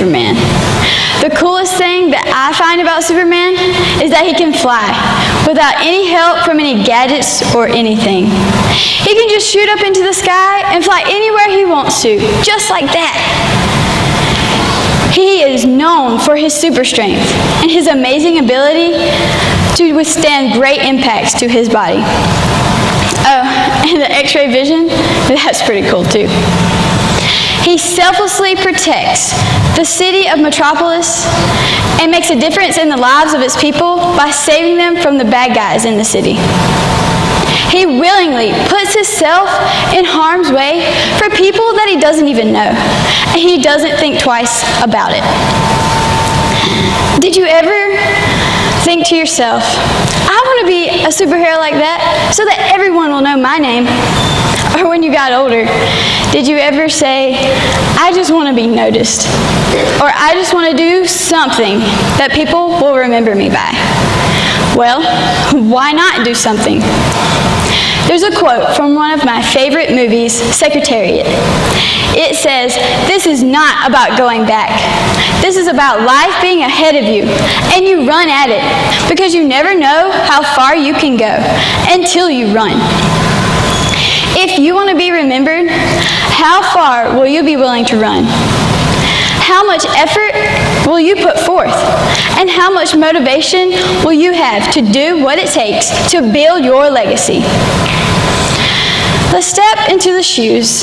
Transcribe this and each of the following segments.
Superman. The coolest thing that I find about Superman is that he can fly without any help from any gadgets or anything. He can just shoot up into the sky and fly anywhere he wants to, just like that. He is known for his super strength and his amazing ability to withstand great impacts to his body. Oh, and the X-ray vision, that's pretty cool too. He selflessly protects the city of Metropolis and makes a difference in the lives of its people by saving them from the bad guys in the city. He willingly puts himself in harm's way for people that he doesn't even know, and he doesn't think twice about it. Did you ever think to yourself, I want to be a superhero like that so that everyone will know my name? Or when you got older, did you ever say, I just want to be noticed? Or I just want to do something that people will remember me by? Well, why not do something? There's a quote from one of my favorite movies, Secretariat. It says, this is not about going back. This is about life being ahead of you, and you run at it, because you never know how far you can go until you run. If you want to be remembered, how far will you be willing to run? How much effort will you put forth? And how much motivation will you have to do what it takes to build your legacy? Let's step into the shoes,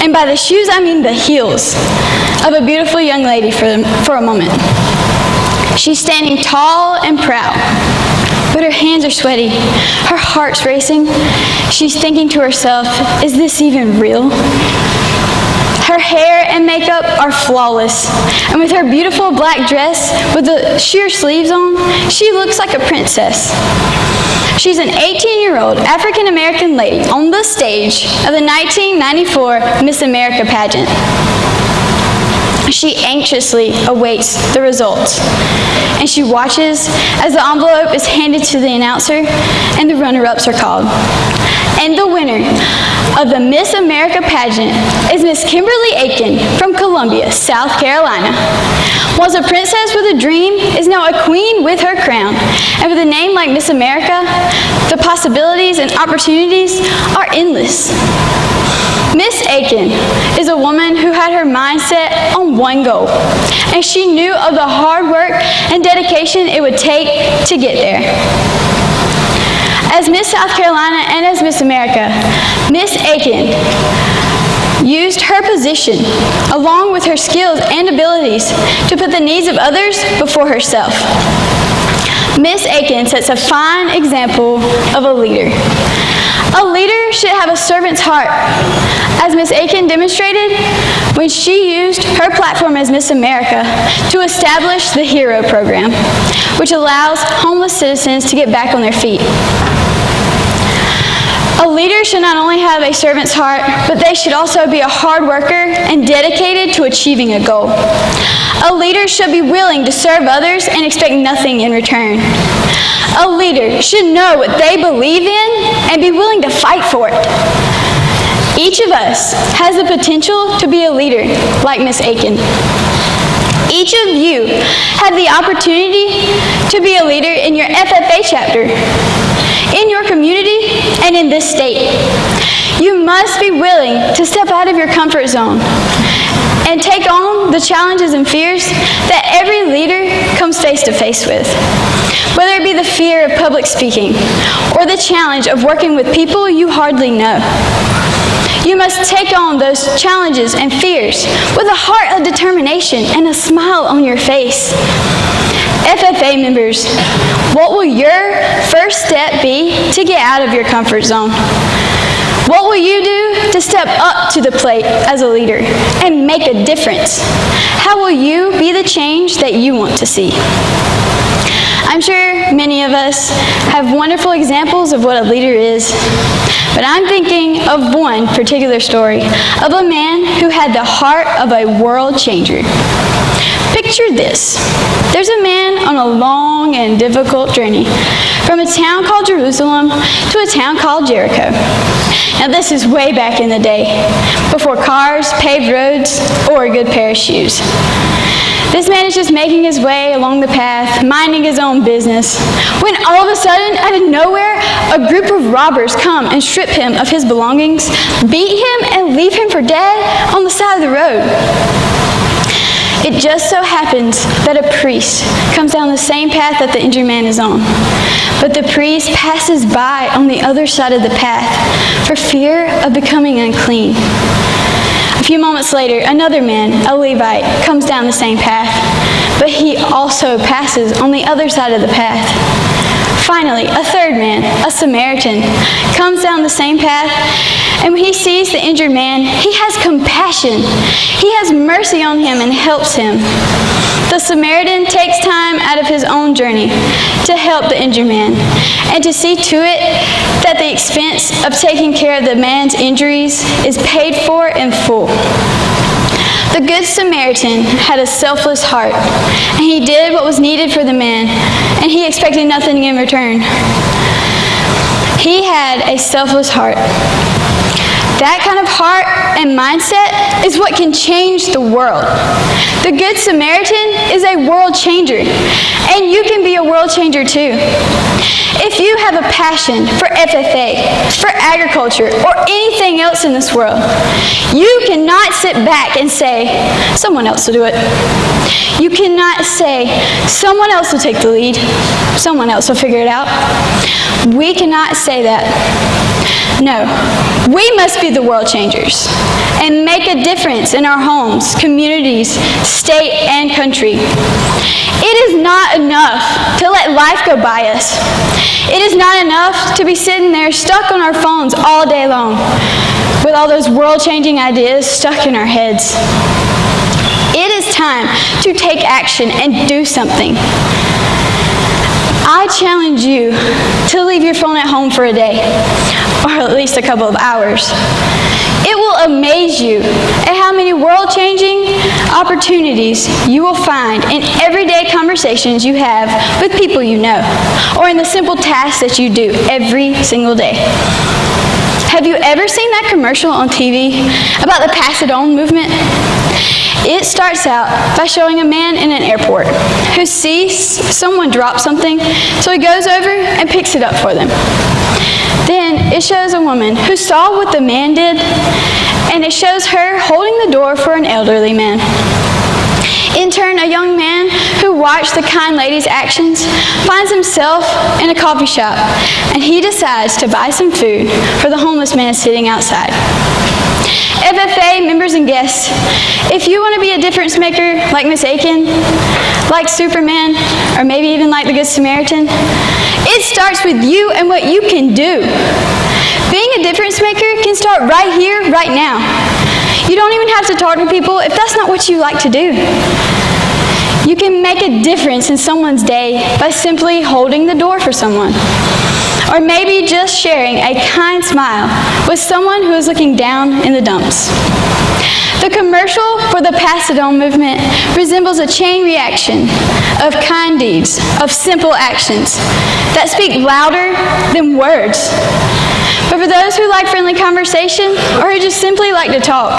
and by the shoes I mean the heels, of a beautiful young lady for a moment. She's standing tall and proud, but her hands are sweaty, her heart's racing. She's thinking to herself, is this even real? Her hair and makeup are flawless, and with her beautiful black dress with the sheer sleeves on, she looks like a princess. She's an 18-year-old African-American lady on the stage of the 1994 Miss America pageant. She anxiously awaits the results, and she watches as the envelope is handed to the announcer and the runner-ups are called. And the winner of the Miss America pageant is Miss Kimberly Aiken from Columbia, South Carolina. Once a princess with a dream is now a queen with her crown. And with a name like Miss America, the possibilities and opportunities are endless. Miss Aiken is a woman who had her mind set on one goal, and she knew of the hard work and dedication it would take to get there. As Miss South Carolina and as Miss America, Miss Aiken used her position, along with her skills and abilities, to put the needs of others before herself. Miss Aiken sets a fine example of a leader. A leader should have a servant's heart, as Miss Aiken demonstrated when she used her platform as Miss America to establish the HERO program, which allows homeless citizens to get back on their feet. A leader should not only have a servant's heart, but they should also be a hard worker and dedicated to achieving a goal. A leader should be willing to serve others and expect nothing in return. A leader should know what they believe in and be willing to fight for it. Each of us has the potential to be a leader like Miss Aiken. Each of you have the opportunity to be a leader in your FFA chapter, in your community, and in this state. You must be willing to step out of your comfort zone and take on the challenges and fears that every leader comes face to face with. Whether it be the fear of public speaking or the challenge of working with people you hardly know. You must take on those challenges and fears with a heart of determination and a smile on your face. FFA members, what will your first step be to get out of your comfort zone? What will you do to step up to the plate as a leader and make a difference? How will you be the change that you want to see? I'm sure many of us have wonderful examples of what a leader is, but I'm thinking of one particular story of a man who had the heart of a world changer. Picture this. There's a man on a long and difficult journey from a town called Jerusalem to a town called Jericho. Now this is way back in the day, before cars, paved roads, or a good pair of shoes. This man is just making his way along the path, minding his own business, when all of a sudden, out of nowhere, a group of robbers come and strip him of his belongings, beat him, and leave him for dead on the side of the road. It just so happens that a priest comes down the same path that the injured man is on. But the priest passes by on the other side of the path for fear of becoming unclean. A few moments later, another man, a Levite, comes down the same path, but he also passes on the other side of the path. Finally, a third man, a Samaritan, comes down the same path, and when he sees the injured man, he has compassion. He has mercy on him and helps him. The Samaritan takes time out of his own journey to help the injured man and to see to it that the expense of taking care of the man's injuries is paid for in full. The Good Samaritan had a selfless heart, and he did what was needed for the man, and he expected nothing in return. He had a selfless heart. That kind of heart and mindset is what can change the world. The Good Samaritan is a world changer, and you can be a world changer too. If you have a passion for FFA, for agriculture, or anything else in this world, you cannot sit back and say, someone else will do it. You cannot say, someone else will take the lead, someone else will figure it out. We cannot say that. No, we must be the world changers and make a difference in our homes, communities, state, and country. It is not enough to let life go by us. It is not enough to be sitting there stuck on our phones all day long with all those world-changing ideas stuck in our heads. It is time to take action and do something. I challenge you to leave your phone at home for a day, or at least a couple of hours. It will amaze you at how many world-changing opportunities you will find in everyday conversations you have with people you know, or in the simple tasks that you do every single day. Have you ever seen that commercial on TV about the Pass It On movement? It starts out by showing a man in an airport who sees someone drop something, so he goes over and picks it up for them. Then it shows a woman who saw what the man did, and it shows her holding the door for an elderly man. In turn, a young man who watched the kind lady's actions finds himself in a coffee shop, and he decides to buy some food for the homeless man sitting outside. FFA members and guests, if you want to be a difference maker like Miss Aiken, like Superman, or maybe even like the Good Samaritan, it starts with you and what you can do. Being a difference maker can start right here, right now. You don't even have to talk to people if that's not what you like to do. You can make a difference in someone's day by simply holding the door for someone. Or maybe just sharing a kind smile with someone who is looking down in the dumps. The commercial for the Pass It On movement resembles a chain reaction of kind deeds, of simple actions that speak louder than words. But for those who like friendly conversation or who just simply like to talk,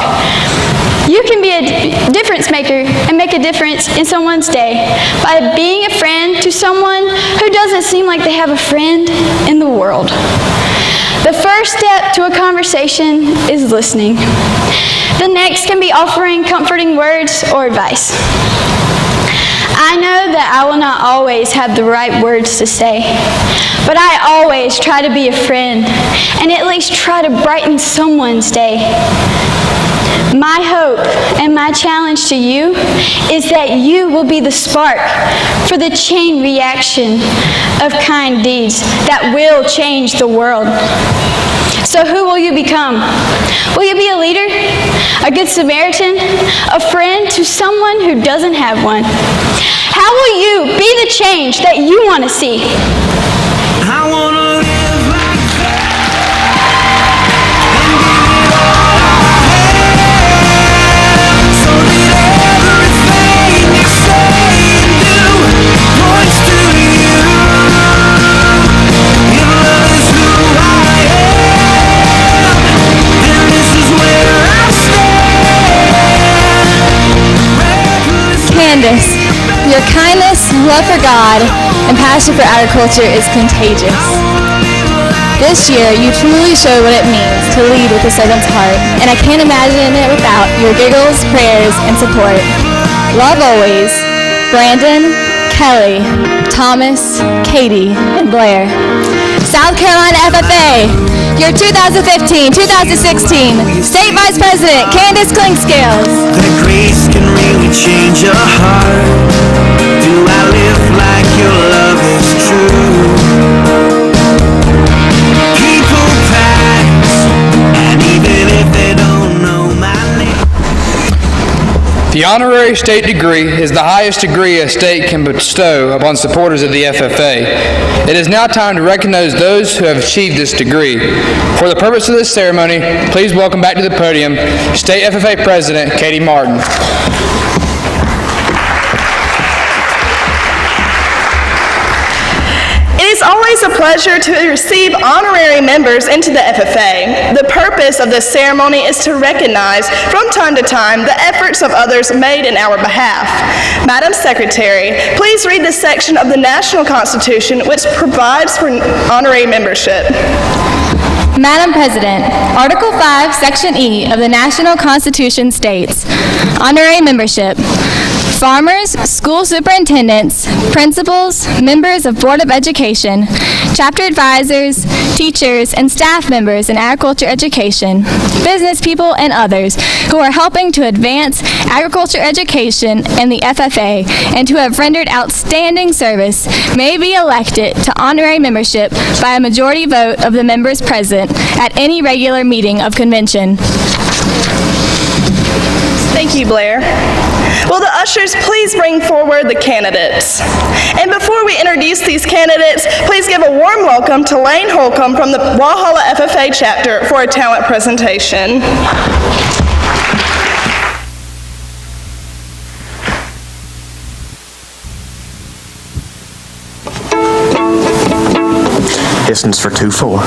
you can be a difference maker and make a difference in someone's day by being a friend to someone who doesn't seem like they have a friend in the world. The first step to a conversation is listening. The next can be offering comforting words or advice. I know that I will not always have the right words to say, but I always try to be a friend and at least try to brighten someone's day. My hope and my challenge to you is that you will be the spark for the chain reaction of kind deeds that will change the world. So who will you become? Will you be a leader, a good Samaritan, a friend to someone who doesn't have one? How will you be the change that you want to see? I want to live like that. So that everything you say and do points to you. If love is who I am, then this is where I stand. tremendous. Your kindness, love for God, and passion for agriculture is contagious. This year, you truly show what it means to lead with a servant's heart, and I can't imagine it without your giggles, prayers, and support. Love always, Brandon, Kelly, Thomas, Katie, and Blair. South Carolina FFA, your 2015-2016 State Vice President, Candace Clinkscales. That grace can really change a heart. Do I live like your love is true? People pass, and even if they don't know my name. The honorary state degree is the highest degree a state can bestow upon supporters of the FFA. It is now time to recognize those who have achieved this degree. For the purpose of this ceremony, please welcome back to the podium State FFA President Katie Martin. It is always a pleasure to receive honorary members into the FFA. The purpose of this ceremony is to recognize from time to time the efforts of others made in our behalf. Madam Secretary, please read the section of the National Constitution which provides for honorary membership. Madam President, Article 5, Section E of the National Constitution states, honorary membership. Farmers, school superintendents, principals, members of Board of Education, chapter advisors, teachers, and staff members in agriculture education, business people, and others who are helping to advance agriculture education and the FFA and who have rendered outstanding service may be elected to honorary membership by a majority vote of the members present at any regular meeting of convention. Thank you, Blair. Will the ushers please bring forward the candidates? And before we introduce these candidates, please give a warm welcome to Lane Holcomb from the Walhalla FFA chapter for a talent presentation. Distance for 2-4.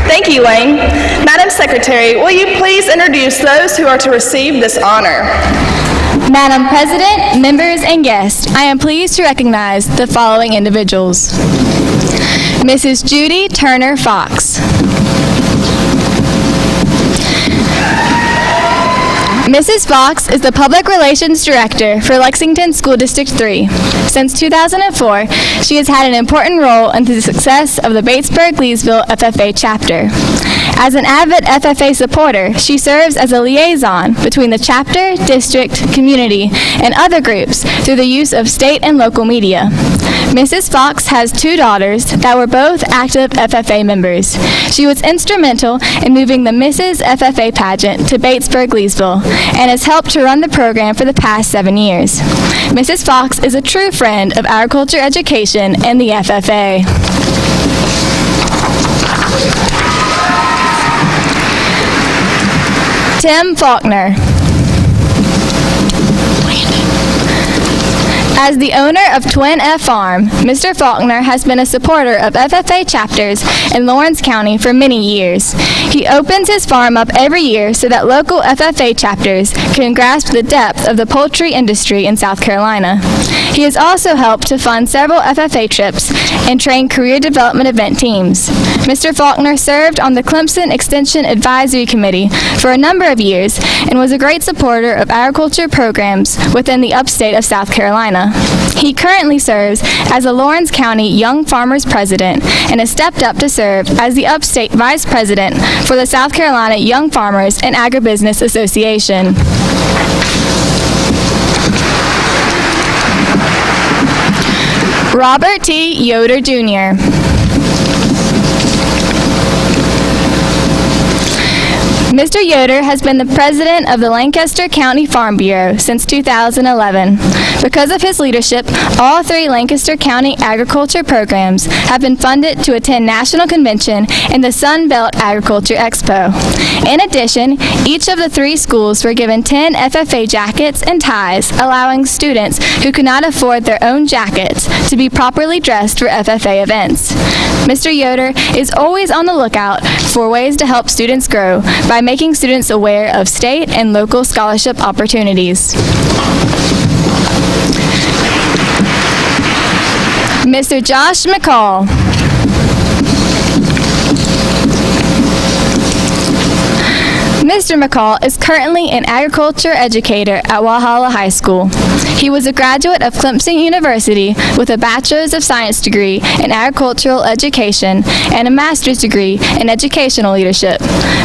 Thank you, Lane. Madam Secretary, will you please introduce those who are to receive this honor? Madam President, members, and guests, I am pleased to recognize the following individuals. Mrs. Judy Turner Fox. Mrs. Fox is the Public Relations Director for Lexington School District 3. Since 2004, she has had an important role in the success of the Batesburg-Leesville FFA chapter. As an avid FFA supporter, she serves as a liaison between the chapter, district, community, and other groups through the use of state and local media. Mrs. Fox has 2 daughters that were both active FFA members. She was instrumental in moving the Mrs. FFA pageant to Batesburg-Leesville and has helped to run the program for the past 7 years. Mrs. Fox is a true friend of agriculture education and the FFA. Tim Faulkner. As the owner of Twin F Farm, Mr. Faulkner has been a supporter of FFA chapters in Lawrence County for many years. He opens his farm up every year so that local FFA chapters can grasp the depth of the poultry industry in South Carolina. He has also helped to fund several FFA trips and train career development event teams. Mr. Faulkner served on the Clemson Extension Advisory Committee for a number of years and was a great supporter of agriculture programs within the upstate of South Carolina. He currently serves as a Lawrence County Young Farmers President and has stepped up to serve as the Upstate Vice President for the South Carolina Young Farmers and Agribusiness Association. Robert T. Yoder, Jr. Mr. Yoder has been the president of the Lancaster County Farm Bureau since 2011. Because of his leadership, all 3 Lancaster County agriculture programs have been funded to attend National Convention and the Sun Belt Agriculture Expo. In addition, each of the 3 schools were given 10 FFA jackets and ties, allowing students who could not afford their own jackets to be properly dressed for FFA events. Mr. Yoder is always on the lookout for ways to help students grow by making students aware of state and local scholarship opportunities. Mr. Josh McCall. Mr. McCall is currently an agriculture educator at Walhalla High School. He was a graduate of Clemson University with a Bachelor's of Science degree in agricultural education and a master's degree in educational leadership.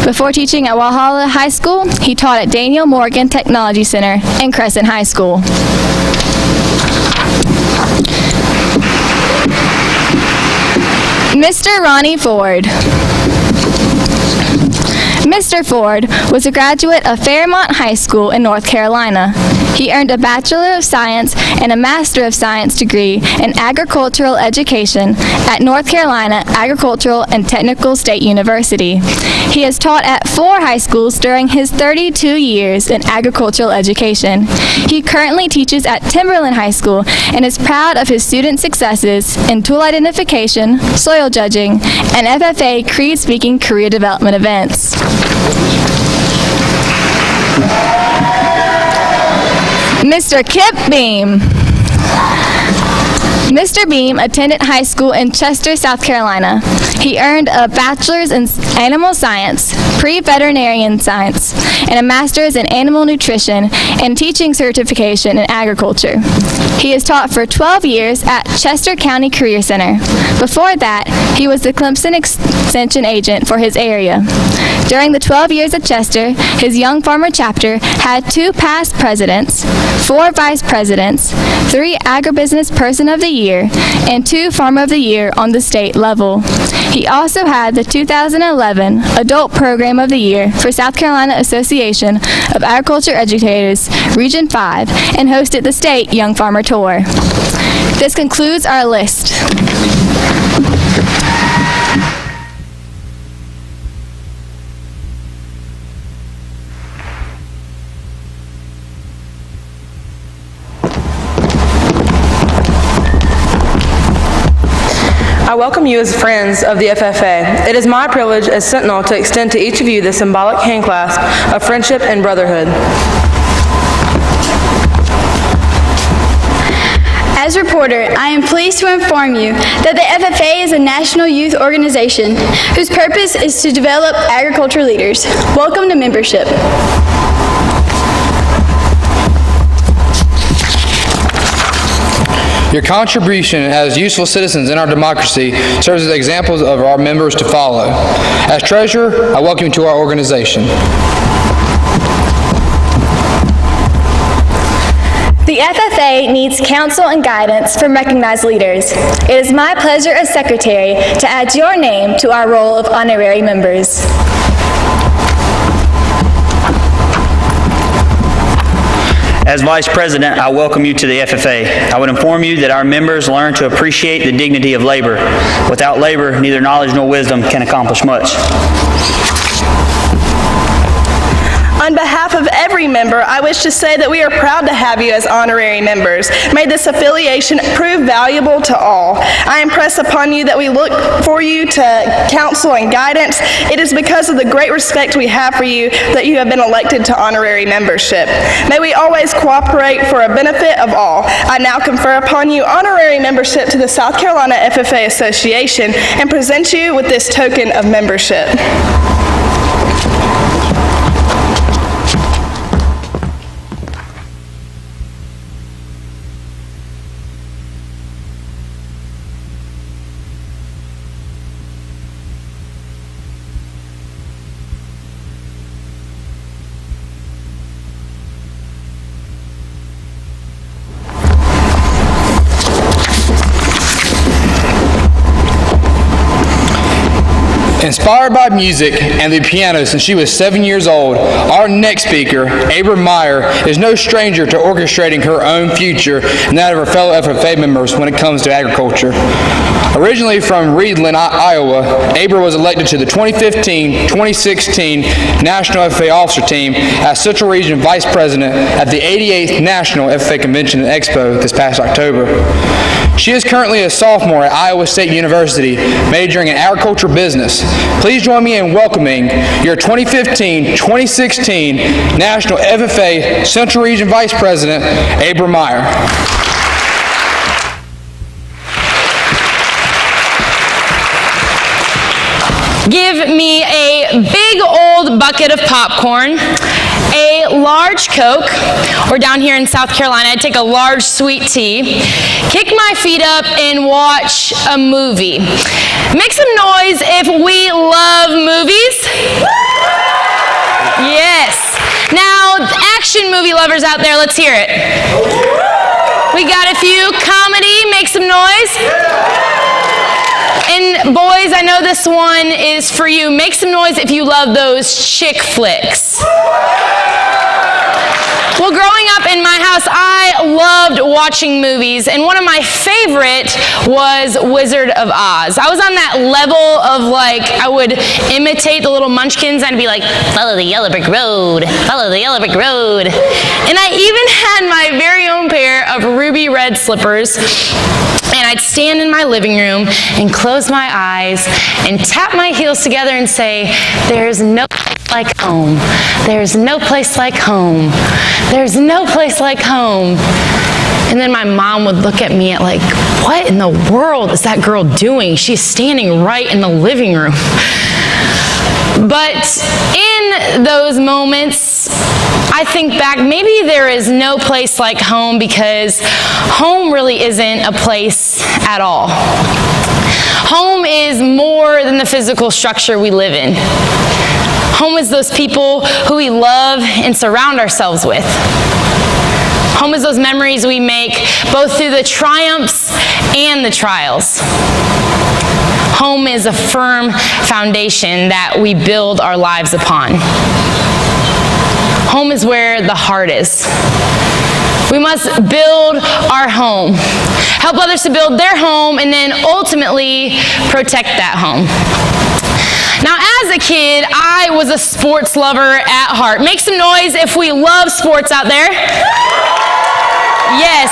Before teaching at Walhalla High School, he taught at Daniel Morgan Technology Center and Crescent High School. Mr. Ronnie Ford. Mr. Ford was a graduate of Fairmont High School in North Carolina. He earned a Bachelor of Science and a Master of Science degree in agricultural education at North Carolina Agricultural and Technical State University. He has taught at 4 high schools during his 32 years in agricultural education. He currently teaches at Timberland High School and is proud of his student successes in tool identification, soil judging, and FFA Cree-speaking career development events. Mr. Kip Beam. Mr. Beam attended high school in Chester, South Carolina. He earned a bachelor's in animal science, pre-veterinarian science, and a master's in animal nutrition and teaching certification in agriculture. He has taught for 12 years at Chester County Career Center. Before that, he was the Clemson Extension agent for his area. During the 12 years at Chester, his Young Farmer chapter had 2 past presidents, 4 vice presidents, 3 Agribusiness Person of the Year, and 2 Farmer of the Year on the state level. He also had the 2011 Adult Program of the Year for South Carolina Association of Agriculture Educators, Region 5, and hosted the State Young Farmer Tour. This concludes our list. I welcome you as friends of the FFA. It is my privilege as Sentinel to extend to each of you the symbolic handclasp of friendship and brotherhood. As reporter, I am pleased to inform you that the FFA is a national youth organization whose purpose is to develop agriculture leaders. Welcome to membership. Your contribution as useful citizens in our democracy serves as examples of our members to follow. As treasurer, I welcome you to our organization. The FFA needs counsel and guidance from recognized leaders. It is my pleasure as secretary to add your name to our roll of honorary members. As Vice President, I welcome you to the FFA. I would inform you that our members learn to appreciate the dignity of labor. Without labor, neither knowledge nor wisdom can accomplish much. On behalf of every member, I wish to say that we are proud to have you as honorary members. May this affiliation prove valuable to all. I impress upon you that we look for you to counsel and guidance. It is because of the great respect we have for you that you have been elected to honorary membership. May we always cooperate for a benefit of all. I now confer upon you honorary membership to the South Carolina FFA Association and present you with this token of membership. Inspired by music and the piano since she was 7 years old, our next speaker, Abram Meyer, is no stranger to orchestrating her own future and that of her fellow FFA members when it comes to agriculture. Originally from Reedland, Iowa, Abram was elected to the 2015-2016 National FFA Officer Team as Central Region Vice President at the 88th National FFA Convention and Expo this past October. She is currently a sophomore at Iowa State University, majoring in agriculture business. Please join me in welcoming your 2015-2016 National FFA Central Region Vice President, Abram Meyer. Give me a big old bucket of popcorn, a large Coke, or down here in South Carolina, I'd take a large sweet tea, kick my feet up, and watch a movie. Make some noise if we love movies. Yes. Now, action movie lovers out there, let's hear it. We got a few. Comedy, make some noise. And boys, I know this one is for you. Make some noise if you love those chick flicks. Well, growing up in my house, I loved watching movies, and one of my favorite was Wizard of Oz. I was on that level of, like, I would imitate the little munchkins. I'd be like, follow the yellow brick road, follow the yellow brick road. And I even had my very own pair of ruby red slippers, and I'd stand in my living room and close my eyes and tap my heels together and say, there's no place like home. There's no place like home. There's no place like home. And then my mom would look at me at like, what in the world is that girl doing? She's standing right in the living room. But in those moments, I think back, maybe there is no place like home because home really isn't a place at all. Home is more than the physical structure we live in. Home is those people who we love and surround ourselves with. Home is those memories we make both through the triumphs and the trials. Home is a firm foundation that we build our lives upon. Home is where the heart is. We must build our home, help others to build their home, and then ultimately protect that home. Now, as a kid, I was a sports lover at heart. Make some noise if we love sports out there. Yes.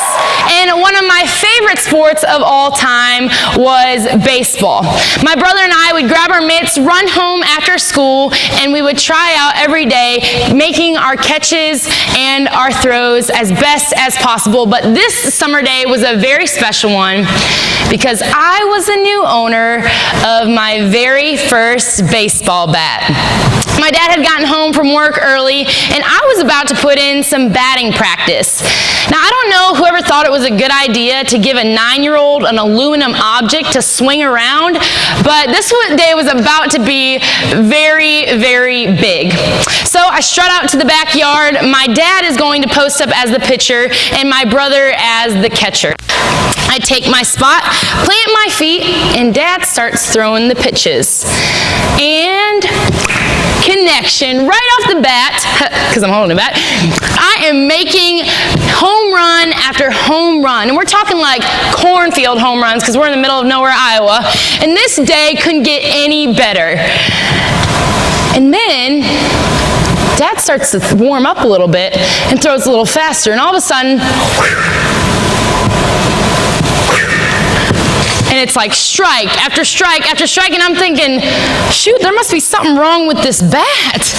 And one of my favorite sports of all time was baseball. My brother and I would grab our mitts, run home after school, and we would try out every day, making our catches and our throws as best as possible. But this summer day was a very special one because I was the new owner of my very first baseball bat. My dad had gotten home from work early, and I was about to put in some batting practice. Now, I don't know whoever thought it was a good idea to give a 9-year-old an aluminum object to swing around, but this day was about to be very, very big. So I strut out to the backyard. My dad is going to post up as the pitcher, and my brother as the catcher. I take my spot, plant my feet, and Dad starts throwing the pitches. And connection right off the bat, because I'm holding it back, I am making home run after home run. And we're talking like cornfield home runs because we're in the middle of nowhere, Iowa. And this day couldn't get any better. And then Dad starts to warm up a little bit and throws a little faster. And all of a sudden, and it's like strike after strike after strike, and I'm thinking, shoot, there must be something wrong with this bat.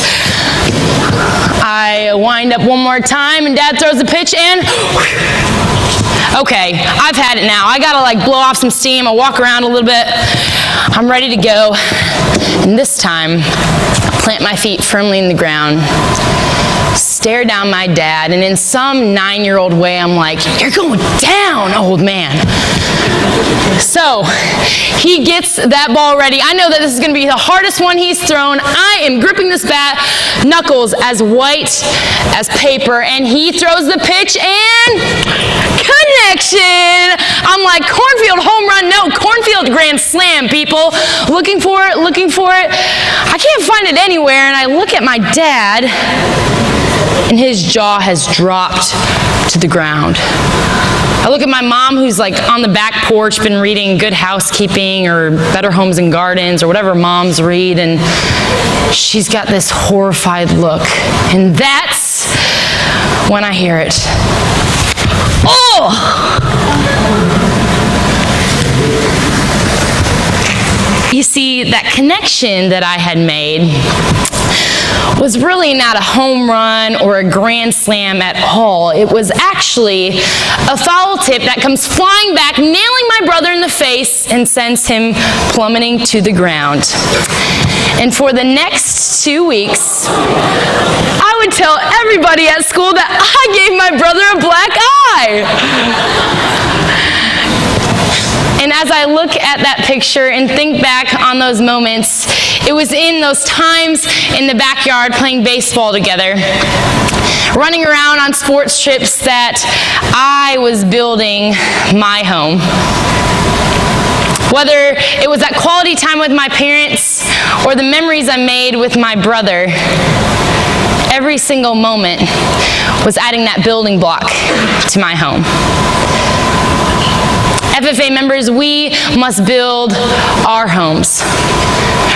I wind up one more time, and Dad throws the pitch, and okay, I've had it now. I gotta like blow off some steam. I walk around a little bit. I'm ready to go. And this time, I plant my feet firmly in the ground, stare down my dad, and in some 9-year-old way, I'm like, you're going down, old man. So he gets that ball ready. I know that this is going to be the hardest one he's thrown. I am gripping this bat, knuckles as white as paper, and he throws the pitch and connection. I'm like, cornfield home run? No, cornfield grand slam, people. Looking for it, looking for it. I can't find it anywhere, and I look at my dad, and his jaw has dropped to the ground. I look at my mom, who's like on the back porch, been reading Good Housekeeping or Better Homes and Gardens or whatever moms read, and she's got this horrified look. And that's when I hear it. Oh! You see, that connection that I had made was really not a home run or a grand slam at all. It was actually a foul tip that comes flying back, nailing my brother in the face, and sends him plummeting to the ground. And for the next 2 weeks, I would tell everybody at school that I gave my brother a black eye. And as I look at that picture and think back on those moments, it was in those times in the backyard playing baseball together, running around on sports trips, that I was building my home. Whether it was that quality time with my parents or the memories I made with my brother, every single moment was adding that building block to my home. FFA members, we must build our homes.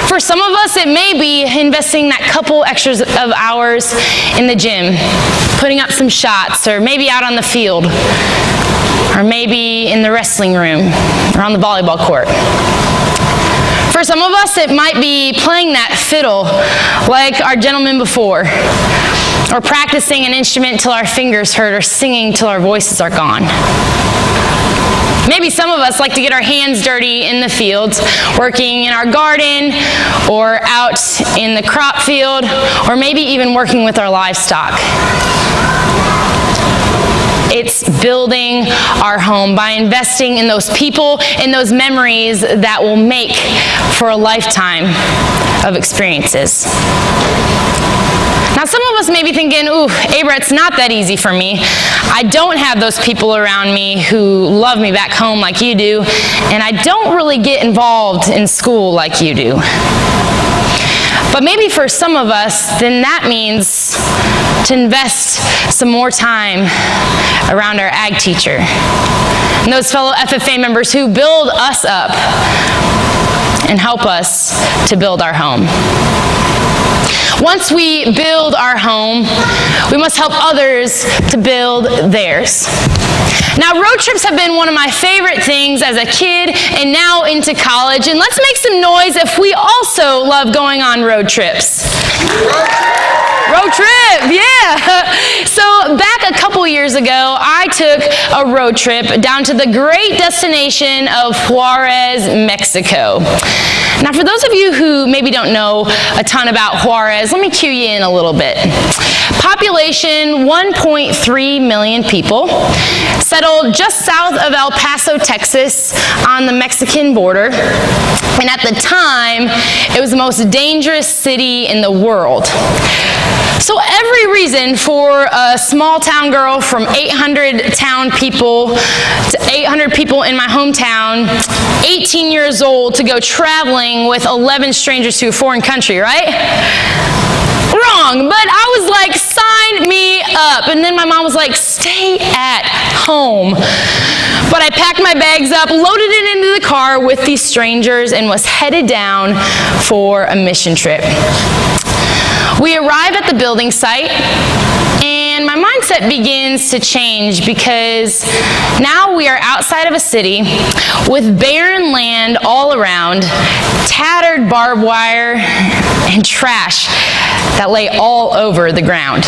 For some of us, it may be investing that couple extras of hours in the gym, putting up some shots, or maybe out on the field, or maybe in the wrestling room, or on the volleyball court. For some of us, it might be playing that fiddle like our gentleman before, or practicing an instrument till our fingers hurt, or singing till our voices are gone. Maybe some of us like to get our hands dirty in the fields, working in our garden, or out in the crop field, or maybe even working with our livestock. It's building our home by investing in those people and those memories that will make for a lifetime of experiences. Now, some of us may be thinking, ooh, Abra, it's not that easy for me. I don't have those people around me who love me back home like you do, and I don't really get involved in school like you do. But maybe for some of us, then that means to invest some more time around our ag teacher and those fellow FFA members who build us up and help us to build our home. Once we build our home, we must help others to build theirs. Now, road trips have been one of my favorite things as a kid and now into college, and let's make some noise if we also love going on road trips. Road trip, yeah. So back a couple years ago, I took a road trip down to the great destination of Juarez, Mexico. Now, for those of you who maybe don't know a ton about Juarez, let me cue you in a little bit. Population 1.3 million people, settled just south of El Paso, Texas, on the Mexican border. And at the time, it was the most dangerous city in the world. So every reason for a small town girl from 800 people in my hometown, 18 years old, to go traveling with 11 strangers to a foreign country, right? Wrong, but I was like, sign me up. And then my mom was like, stay at home. But I packed my bags up, loaded it into the car with these strangers, and was headed down for a mission trip. We arrive at the building site, and my mindset begins to change because now we are outside of a city with barren land all around, tattered barbed wire, and trash that lay all over the ground.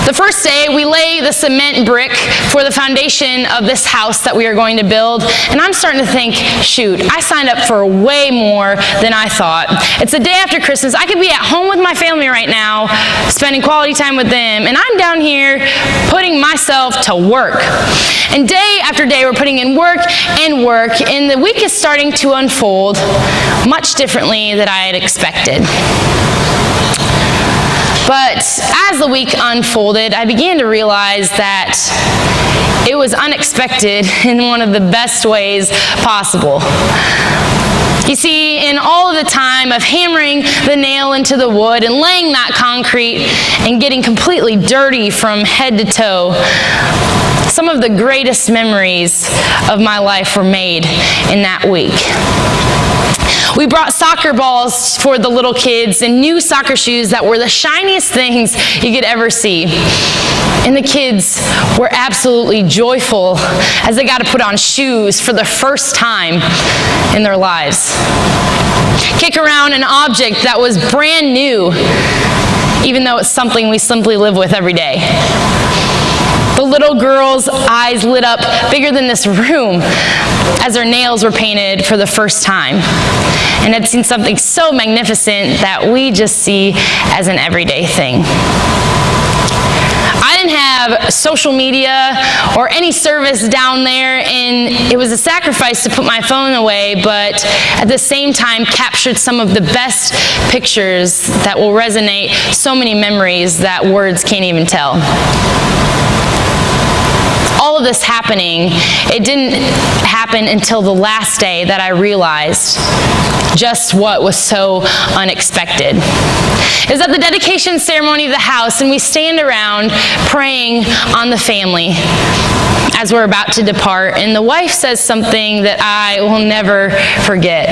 The first day, we lay the cement brick for the foundation of this house that we are going to build, and I'm starting to think, shoot, I signed up for way more than I thought. It's the day after Christmas. I could be at home with my family right now, spending quality time with them, and I'm down here putting myself to work. And day after day, we're putting in work, and the week is starting to unfold much differently than I had expected. But as the week unfolded, I began to realize that it was unexpected in one of the best ways possible. You see, in all of the time of hammering the nail into the wood and laying that concrete and getting completely dirty from head to toe, some of the greatest memories of my life were made in that week. We brought soccer balls for the little kids and new soccer shoes that were the shiniest things you could ever see. And the kids were absolutely joyful as they got to put on shoes for the first time in their lives. Kick around an object that was brand new, even though it's something we simply live with every day. The little girl's eyes lit up bigger than this room as her nails were painted for the first time, and had seen something so magnificent that we just see as an everyday thing. I didn't have social media or any service down there, and it was a sacrifice to put my phone away, but at the same time captured some of the best pictures that will resonate so many memories that words can't even tell. All of this happening, it didn't happen until the last day that I realized just what was so unexpected. It was at the dedication ceremony of the house, and we stand around praying on the family as we're about to depart, and the wife says something that I will never forget.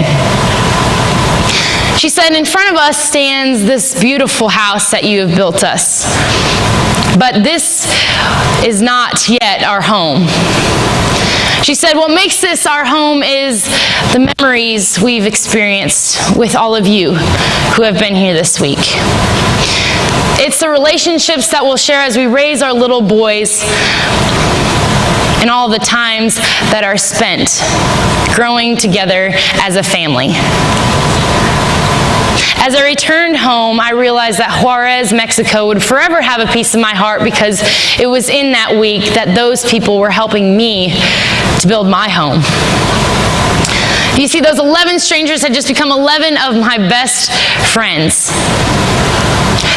She said, "In front of us stands this beautiful house that you have built us. But this is not yet our home." She said, "What makes this our home is the memories we've experienced with all of you who have been here this week. It's the relationships that we'll share as we raise our little boys, and all the times that are spent growing together as a family." As I returned home, I realized that Juarez, Mexico would forever have a piece of my heart because it was in that week that those people were helping me to build my home. You see, those 11 strangers had just become 11 of my best friends.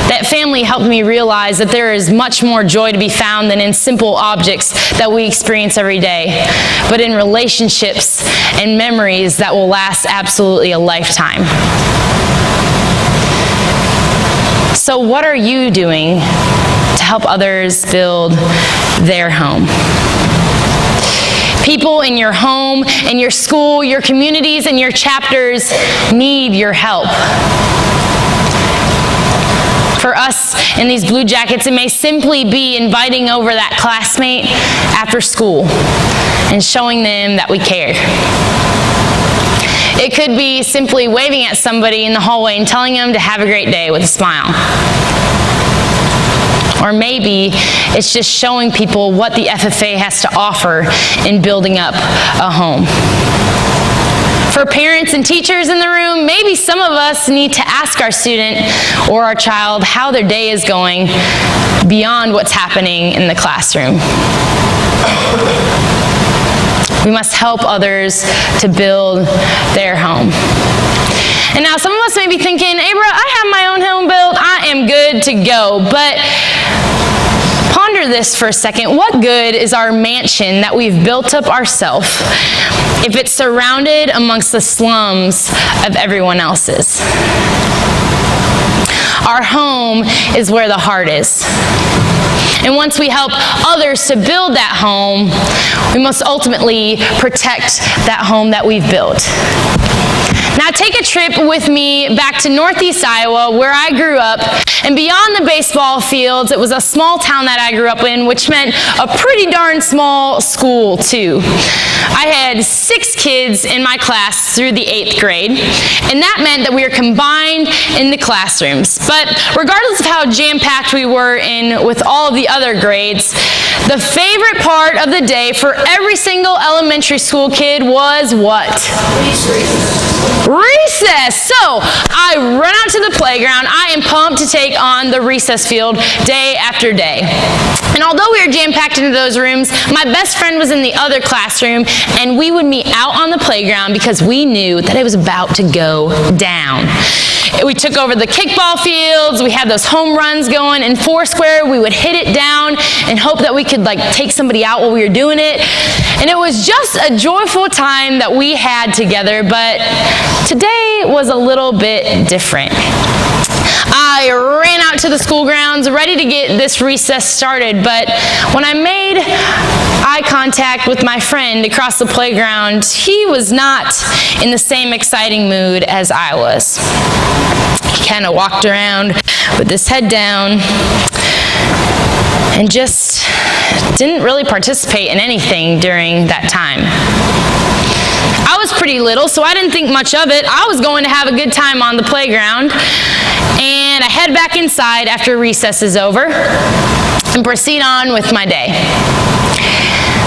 That family helped me realize that there is much more joy to be found than in simple objects that we experience every day, but in relationships and memories that will last absolutely a lifetime. So what are you doing to help others build their home? People in your home, in your school, your communities, and your chapters need your help. For us in these Blue Jackets, it may simply be inviting over that classmate after school and showing them that we care. It could be simply waving at somebody in the hallway and telling them to have a great day with a smile. Or maybe it's just showing people what the FFA has to offer in building up a home. For parents and teachers in the room, maybe some of us need to ask our student or our child how their day is going beyond what's happening in the classroom. We must help others to build their home. And now some of us may be thinking, hey bro, I have my own home built, I am good to go. But ponder this for a second. What good is our mansion that we've built up ourselves if it's surrounded amongst the slums of everyone else's? Our home is where the heart is. And once we help others to build that home, we must ultimately protect that home that we've built. Now take a trip with me back to Northeast Iowa, where I grew up, and beyond the baseball fields, it was a small town that I grew up in, which meant a pretty darn small school too. I had 6 kids in my class through the 8th grade, and that meant that we were combined in the classrooms. But regardless of how jam-packed we were in with all of the other grades, the favorite part of the day for every single elementary school kid was what? Recess. So I run out to the playground. I am pumped to take on the recess field day after day. And although we were jam-packed into those rooms, my best friend was in the other classroom, and we would meet out on the playground because we knew that it was about to go down. We took over the kickball fields, we had those home runs going, in Foursquare we would hit it down and hope that we could take somebody out while we were doing it. And it was just a joyful time that we had together, but today was a little bit different. I ran out to the school grounds ready to get this recess started, but when I made eye contact with my friend across the playground, he was not in the same exciting mood as I was. He kind of walked around with his head down and just didn't really participate in anything during that time. I was pretty little, so I didn't think much of it. I was going to have a good time on the playground, and I head back inside after recess is over and proceed on with my day.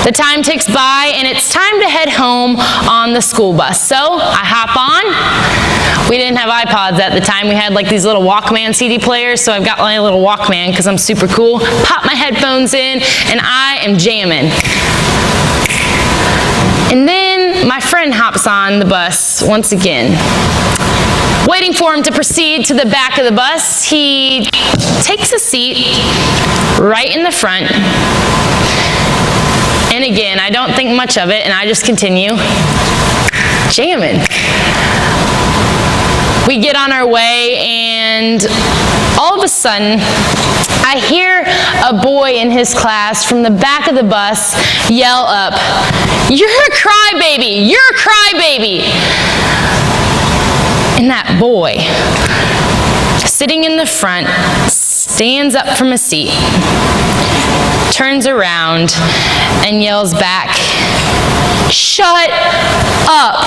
The time ticks by, and it's time to head home on the school bus. So I hop on. We didn't have iPods at the time. We had these little Walkman CD players, so I've got my little Walkman because I'm super cool. Pop my headphones in, and I am jamming. And then my friend hops on the bus once again. Waiting for him to proceed to the back of the bus, he takes a seat right in the front. And again, I don't think much of it, and I just continue jamming. We get on our way, and all of a sudden, I hear a boy in his class from the back of the bus yell up, "You're a crybaby! You're a crybaby!" And that boy, sitting in the front, stands up from a seat, turns around, and yells back, "Shut up!"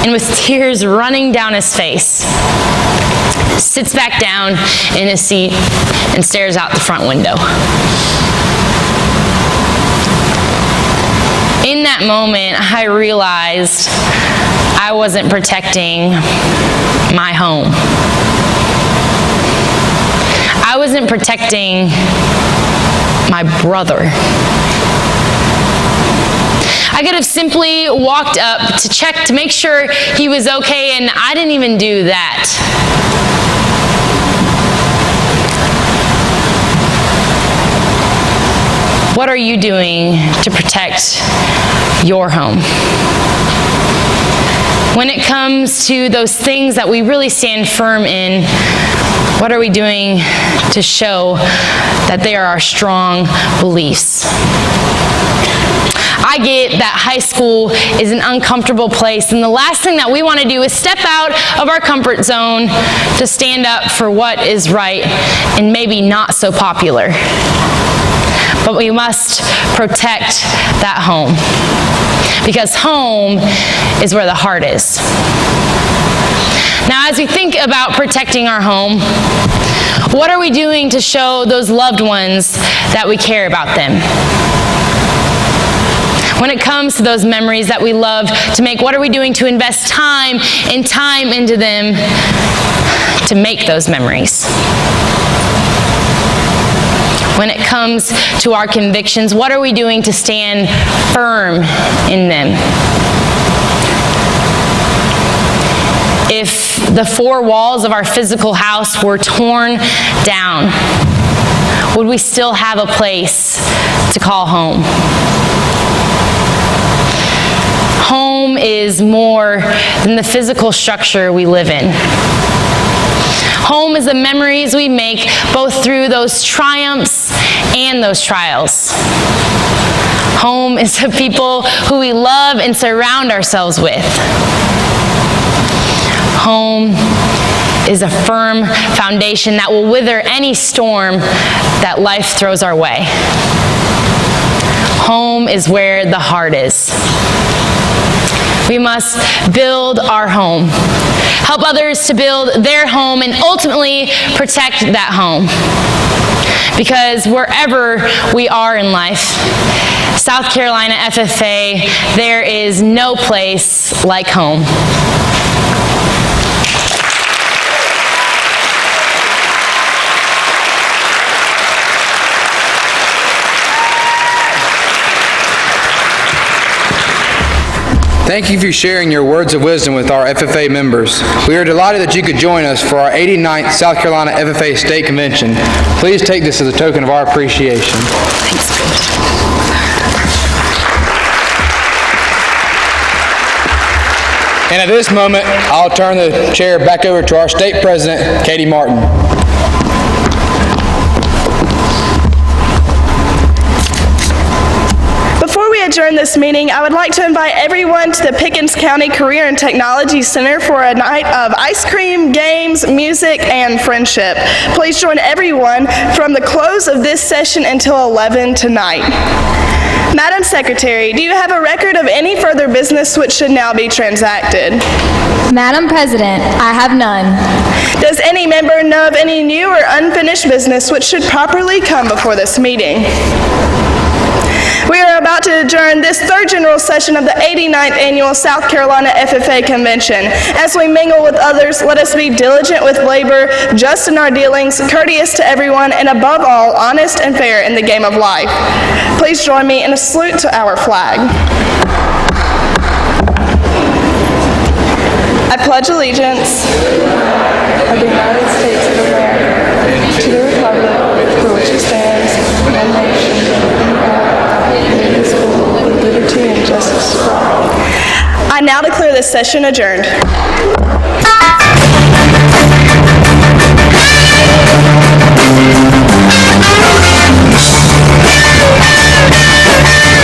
And with tears running down his face, sits back down in his seat and stares out the front window. In that moment, I realized I wasn't protecting my home. I wasn't protecting my brother. I could have simply walked up to check to make sure he was okay, and I didn't even do that. What are you doing to protect your home? When it comes to those things that we really stand firm in, what are we doing to show that they are our strong beliefs? I get that high school is an uncomfortable place, and the last thing that we want to do is step out of our comfort zone to stand up for what is right and maybe not so popular. But we must protect that home, because home is where the heart is. Now, as we think about protecting our home, what are we doing to show those loved ones that we care about them? When it comes to those memories that we love to make, what are we doing to invest time into them to make those memories? When it comes to our convictions, what are we doing to stand firm in them? If the four walls of our physical house were torn down, would we still have a place to call home? Home is more than the physical structure we live in. Home is the memories we make both through those triumphs and those trials. Home is the people who we love and surround ourselves with. Home is a firm foundation that will wither any storm that life throws our way. Home is where the heart is. We must build our home, help others to build their home, and ultimately protect that home. Because wherever we are in life, South Carolina FFA, there is no place like home. Thank you for sharing your words of wisdom with our FFA members. We are delighted that you could join us for our 89th South Carolina FFA State Convention. Please take this as a token of our appreciation. And at this moment, I'll turn the chair back over to our State President, Katie Martin. Before we adjourn this meeting, I would like to invite everyone to the Pickens County Career and Technology Center for a night of ice cream, games, music, and friendship. Please join everyone from the close of this session until 11 tonight. Madam Secretary, do you have a record of any further business which should now be transacted? Madam President, I have none. Does any member know of any new or unfinished business which should properly come before this meeting? We are about to adjourn this third general session of the 89th Annual South Carolina FFA Convention. As we mingle with others, let us be diligent with labor, just in our dealings, courteous to everyone, and above all, honest and fair in the game of life. Please join me in a salute to our flag. I pledge allegiance of the United States of America to the republic for which it stands, one nation, indivisible, with liberty and justice for all. I now declare this session adjourned.